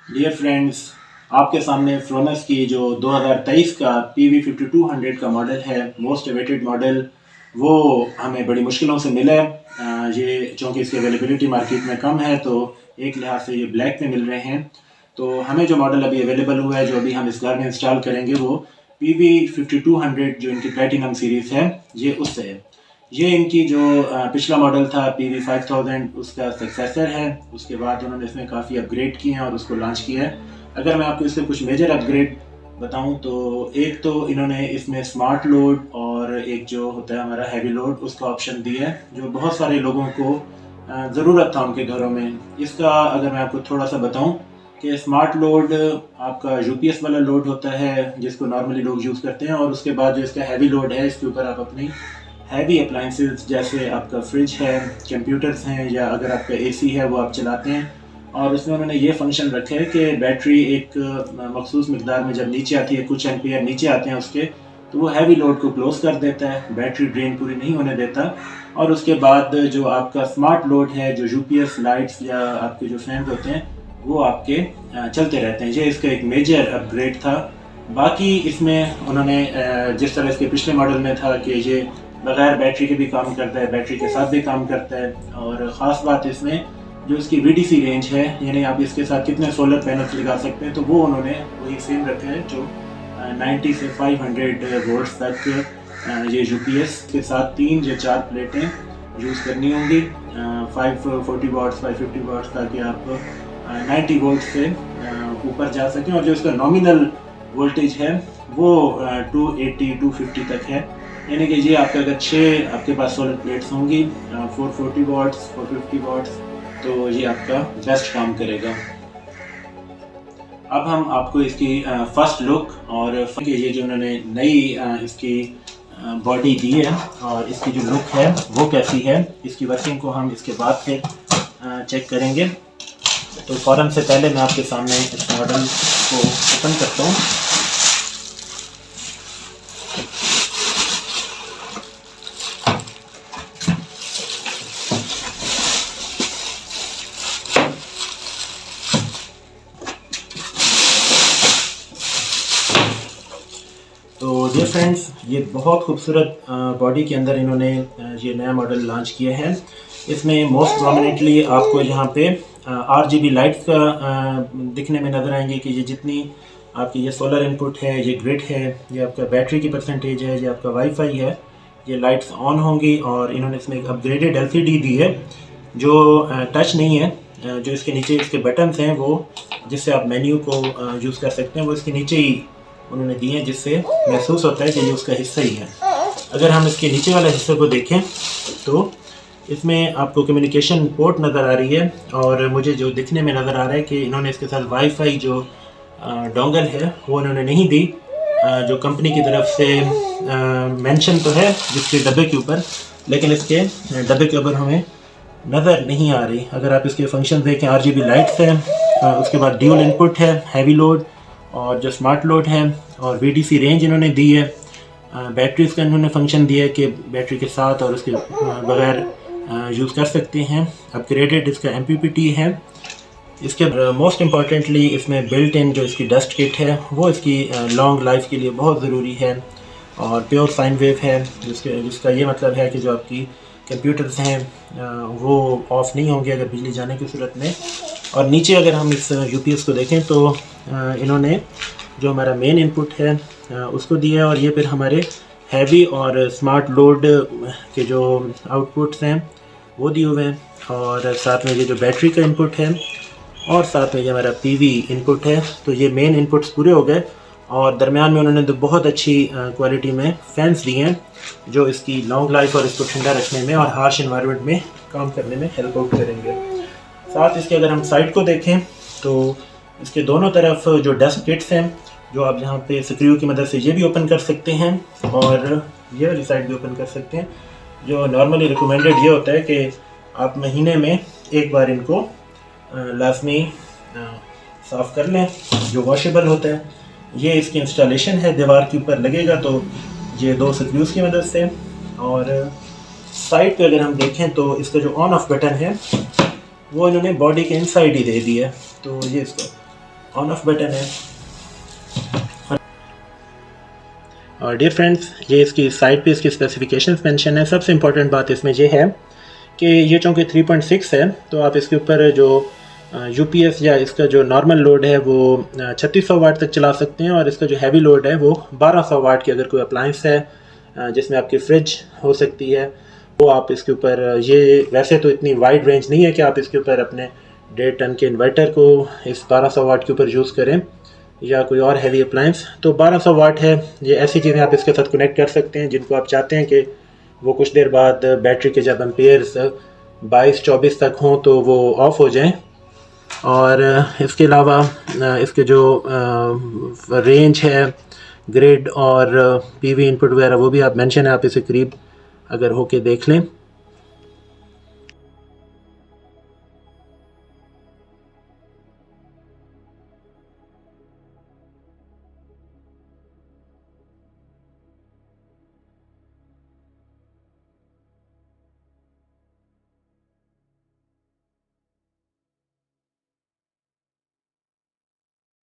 Dear friends, आपके सामने फ्रोनस की जो 2023 का PV5200 का मॉडल है, मोस्ट अवेटेड मॉडल, वो हमें बड़ी मुश्किलों से मिला है। ये चूँकि इसकी अवेलेबिलिटी मार्केट में कम है तो एक लिहाज से ये ब्लैक में मिल रहे हैं। तो हमें जो मॉडल अभी अवेलेबल हुआ है, जो अभी हम इस घर में इंस्टॉल करेंगे, वो PV5200 जो इनकी प्लेटिनम सीरीज़ है, ये उससे है। ये इनकी जो पिछला मॉडल था PV5000, उसका सक्सेसर है। उसके बाद उन्होंने इसमें काफ़ी अपग्रेड किए हैं और उसको लॉन्च किया है। अगर मैं आपको इसके कुछ मेजर अपग्रेड बताऊं तो एक तो इन्होंने इसमें स्मार्ट लोड और एक जो होता है हमारा हैवी लोड, उसका ऑप्शन दिया है, जो बहुत सारे लोगों को ज़रूरत था उनके घरों में। इसका अगर मैं आपको थोड़ा सा बताऊं कि स्मार्ट लोड आपका यूपीएस वाला लोड होता है जिसको नॉर्मली लोग यूज़ करते हैं, और उसके बाद जो इसका हैवी लोड है, इसके ऊपर आप अपनी हैवी अप्लाइंसेस जैसे आपका फ्रिज है, कंप्यूटर्स हैं, या अगर आपका एसी है वो आप चलाते हैं। और उसमें उन्होंने ये फंक्शन रखे है कि बैटरी एक मखसूस मिकदार में जब नीचे आती है, कुछ एम्पियर नीचे आते हैं उसके, तो वो हैवी लोड को क्लोज कर देता है, बैटरी ड्रेन पूरी नहीं होने देता। और उसके बाद जो आपका स्मार्ट लोड है, जो यूपीएस लाइट्स या आपके जो फैन होते हैं, वो आपके चलते रहते हैं। ये इसका एक मेजर अपग्रेड था। बाकी इसमें उन्होंने जिस तरह इसके पिछले मॉडल में था कि ये बगैर बैटरी के भी काम करता है, बैटरी के साथ भी काम करता है, और ख़ास बात इसमें जो इसकी VDC रेंज है, यानी आप इसके साथ कितने सोलर पैनल्स लगा सकते हैं, तो वो उन्होंने वही सेम रखा है, जो 90 से 500 वोल्ट्स तक ये यूपीएस के साथ 3 या 4 प्लेटें यूज़ करनी होंगी। 540 वाट्स, 550 वाट्स, ताकि आप 90 वोल्ट से ऊपर जा सकें। और जो इसका नॉमिनल वोल्टेज है वो 280, 250 तक है। यानी कि ये आपका अगर 6 आपके पास सोलर प्लेट्स होंगी, 440 वाट्स, 450 वाट्स, तो ये आपका बेस्ट काम करेगा। अब हम आपको इसकी फर्स्ट लुक और ये जो उन्होंने नई इसकी बॉडी दी है और इसकी जो लुक है वो कैसी है, इसकी वर्किंग को हम इसके बाद फिर चेक करेंगे। तो फ़ौरन से पहले मैं आपके सामने इस मॉडल को ओपन करता हूँ। तो डियर फ्रेंड्स, ये बहुत खूबसूरत बॉडी के अंदर इन्होंने ये नया मॉडल लॉन्च किया है। इसमें मोस्ट प्रोमिनेंटली आपको यहाँ पे RGB लाइट्स का दिखने में नज़र आएंगे कि ये जितनी आपकी ये सोलर इनपुट है, ये ग्रिड है, ये आपका बैटरी की परसेंटेज है, ये आपका वाईफाई है, ये लाइट्स ऑन होंगी। और इन्होंने इसमें एक अपग्रेडेड LCD दी है जो टच नहीं है। जो इसके नीचे इसके बटन्स हैं, वो जिससे आप मेन्यू को यूज़ कर सकते हैं, वो इसके नीचे ही उन्होंने दिए हैं, जिससे महसूस होता है कि ये उसका हिस्सा ही है। अगर हम इसके नीचे वाले हिस्से को देखें तो इसमें आपको कम्युनिकेशन पोर्ट नज़र आ रही है, और मुझे जो दिखने में नज़र आ रहा है कि इन्होंने इसके साथ वाईफाई जो डोंगल है वो इन्होंने नहीं दी, जो कंपनी की तरफ से मेंशन तो है जिसके डब्बे के ऊपर, लेकिन इसके डब्बे के ऊपर हमें नज़र नहीं आ रही। अगर आप इसके फंक्शन देखें, RGB लाइट्स है, उसके बाद ड्यूल इनपुट है, हैवी लोड और जो स्मार्ट लोड है, और VDC रेंज इन्होंने दी है। बैटरीज का इन्होंने फंक्शन दिया है कि बैटरी के साथ और उसके बगैर यूज़ कर सकते हैं। अपग्रेडेड इसका MPPT है। इसके मोस्ट इम्पॉर्टेंटली इसमें बिल्ट इन जो इसकी डस्ट किट है वो इसकी लॉन्ग लाइफ के लिए बहुत ज़रूरी है, और प्योर साइन वेव है, जिसका ये मतलब है कि जो आपकी कंप्यूटर्स हैं वो ऑफ़ नहीं होंगे अगर बिजली जाने की सूरत में। और नीचे अगर हम इस UPS को देखें तो इन्होंने जो हमारा मेन इनपुट है उसको दिया है, और ये फिर हमारे हैवी और स्मार्ट लोड के जो आउटपुट्स हैं वो दिए हुए हैं, और साथ में ये जो बैटरी का इनपुट है, और साथ में ये हमारा PV इनपुट है। तो ये मेन इनपुट्स पूरे हो गए, और दरमियान में उन्होंने तो बहुत अच्छी क्वालिटी में फैंस दिए हैं जो इसकी लॉन्ग लाइफ और इसको ठंडा रखने में और हार्श एनवायरनमेंट में काम करने में हेल्प आउट करेंगे। साथ इसके अगर हम साइड को देखें तो इसके दोनों तरफ जो डस्ट किट्स हैं, जो आप यहाँ पे स्क्रू की मदद से ये भी ओपन कर सकते हैं, और ये वाली साइड भी ओपन कर सकते हैं। जो नॉर्मली रिकमेंडेड ये होता है कि आप महीने में एक बार इनको लाजमी साफ़ कर लें, जो वॉशेबल होता है। ये इसकी इंस्टॉलेशन है, दीवार के ऊपर लगेगा तो ये 2 स्क्रूज़ की मदद से। और साइड पे अगर हम देखें तो इसका जो ऑन ऑफ बटन है वो इन्होंने बॉडी के इनसाइड ही दे दिया है। तो ये इसका ऑन ऑफ बटन है। और डियर फ्रेंड्स, ये इसकी साइड पे इसकी स्पेसिफिकेशंस मेंशन है। सबसे इम्पोर्टेंट बात इसमें ये है कि ये चूँकि 3.6 है तो आप इसके ऊपर जो यूपीएस या इसका जो नॉर्मल लोड है वो 3600 वाट तक चला सकते हैं, और इसका जो हैवी लोड है वो 1200 वाट की अगर कोई अप्लायंस है जिसमें आपकी फ्रिज हो सकती है वो आप इसके ऊपर, ये वैसे तो इतनी वाइड रेंज नहीं है कि आप इसके ऊपर अपने 1.5 टन के इन्वर्टर को इस 1200 वाट के ऊपर यूज़ करें या कोई और हैवी अप्लायंस। तो 1200 वाट है, ये ऐसी चीज़ें आप इसके साथ कनेक्ट कर सकते हैं जिनको आप चाहते हैं कि वो कुछ देर बाद बैटरी के जब एम्पेयर्स 22-24 तक हों तो वो ऑफ़ हो जाएं। और इसके अलावा इसके जो रेंज है, ग्रिड और पीवी इनपुट वगैरह वो भी आप मेंशन है, आप इसे करीब अगर होके देख लें।